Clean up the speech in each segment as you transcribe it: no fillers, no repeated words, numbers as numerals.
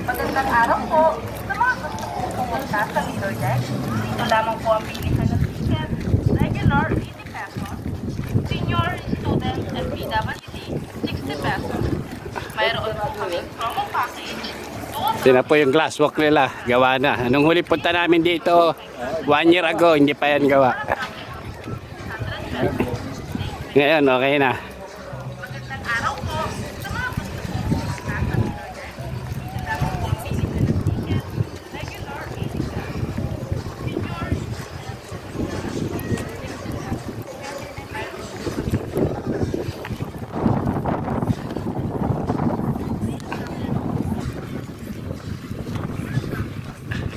Magandang araw po. Sa mga gusto po pumunta sa Middle Deck, dito lamang po ang bilihan ng ticket. Regular, 80 pesos. Senior, student, and PWD, 60 pesos. Mayroon po kaming promo package. Ito na po yung glass walk nila. Gawa na. Nung huli punta namin dito, 1 year ago, hindi pa yan gawa. Ngayon, okay na. Magandang araw po. Sa mga gusto po pumunta sa Middle Deck, dito lamang po ang bilihan ng ticket. Regular, 80 pesos. Senior,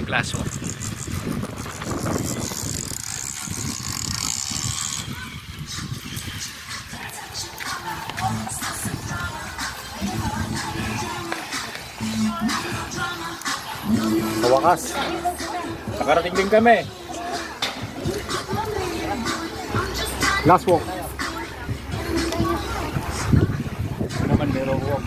Glass walk. Sa wakas, nakarating din kami. Last walk. Naman meron walk.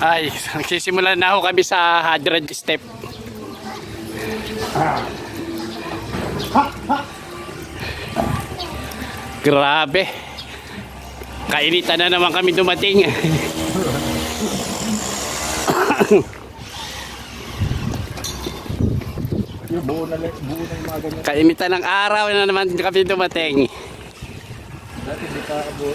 Ay, nagsisimula na ako kami sa 100 step. Grabe. Kainitan na naman kami dumating. Buo na yung mga ganyan. Kainitan ng araw na naman kami dumating. Dati hindi ka buo.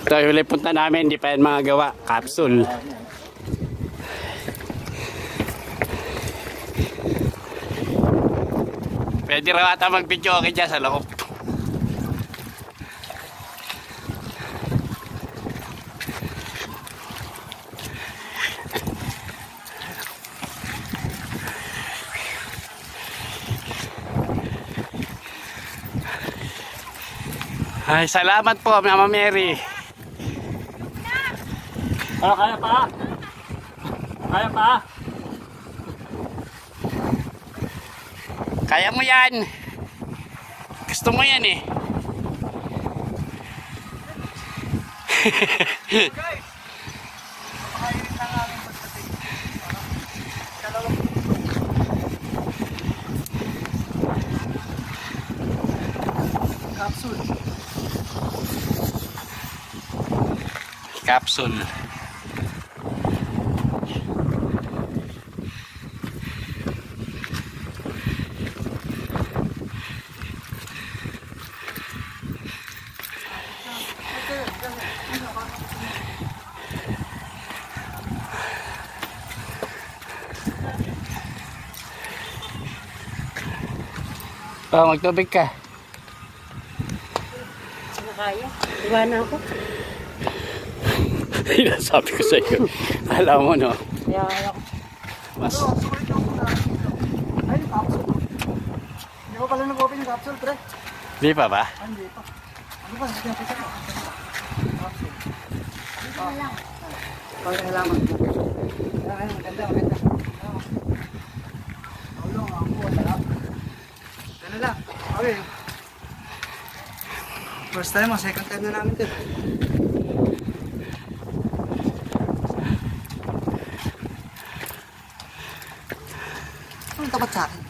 Ito yung huli punta namin, hindi pa yan mga gawa. Capsule. Pwede raw ata mag-video okay dyan sa loob. Ay, salamat po, Mama Mary. Ah, kaya pa? Kaya pa? Kaya mo yan. Gusto mo yan eh. Capsule. Capsule. Oh, magtubig ka. Nakaya. Iwanan ako. Sabi ko sa iyo. Alam mo no. Kaya ako. Mas Ay, yung capsule. Hindi ko pala nag-open yung capsule, pre. di pa ba? Hindi pa. Ano ba? Hindi ko pala. Capsule. Dito na lang. Pag nalaman. Ay, maganda. Tulong ako. Sarap. Ano lang. Okay. First time, second time na namin ito. Ang tapat sa akin.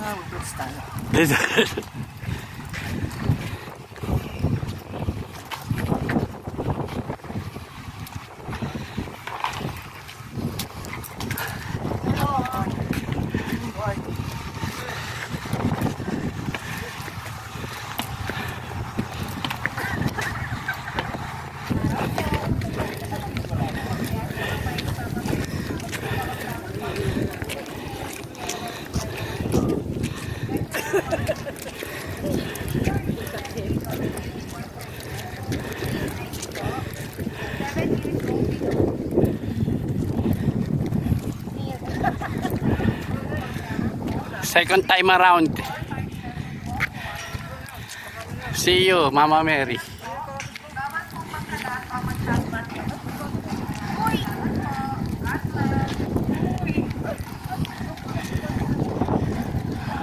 Mag-blitz tayo. Second time around. See you, Mama Mary.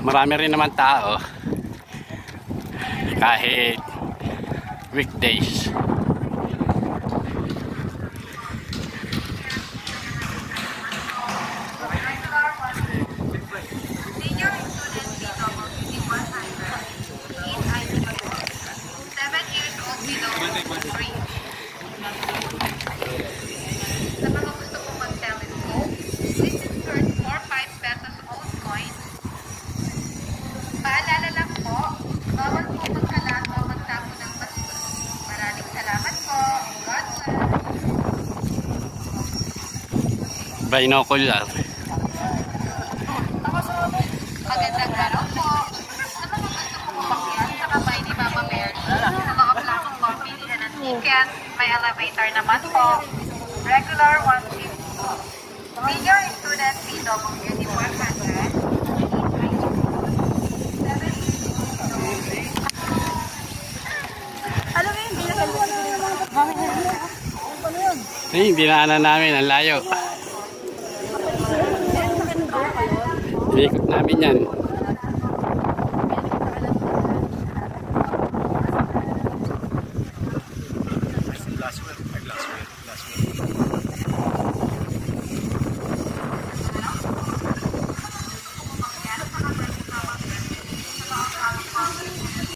marami rin naman tao. Kahit weekdays. Senior student PWD 100. 7 years old PWD 3. Sa mga gusto kong mag-telescope, please insert 4-5 pesos old coin. Paalala lang po, bawal po magkalat o magtapo ng basura. Maraming salamat po. God bless. Binocular. Magandang araw po. Sa mga gusto kong umakyat sa kamay ni Mama Mary, sa mga plakong pambilihan ng ticket, may elevator naman po. Regular 150. Senior student PWD 100. Alam mo yun, hindi na Ay, dinaanan namin. Ang layo. Ikot namin yan.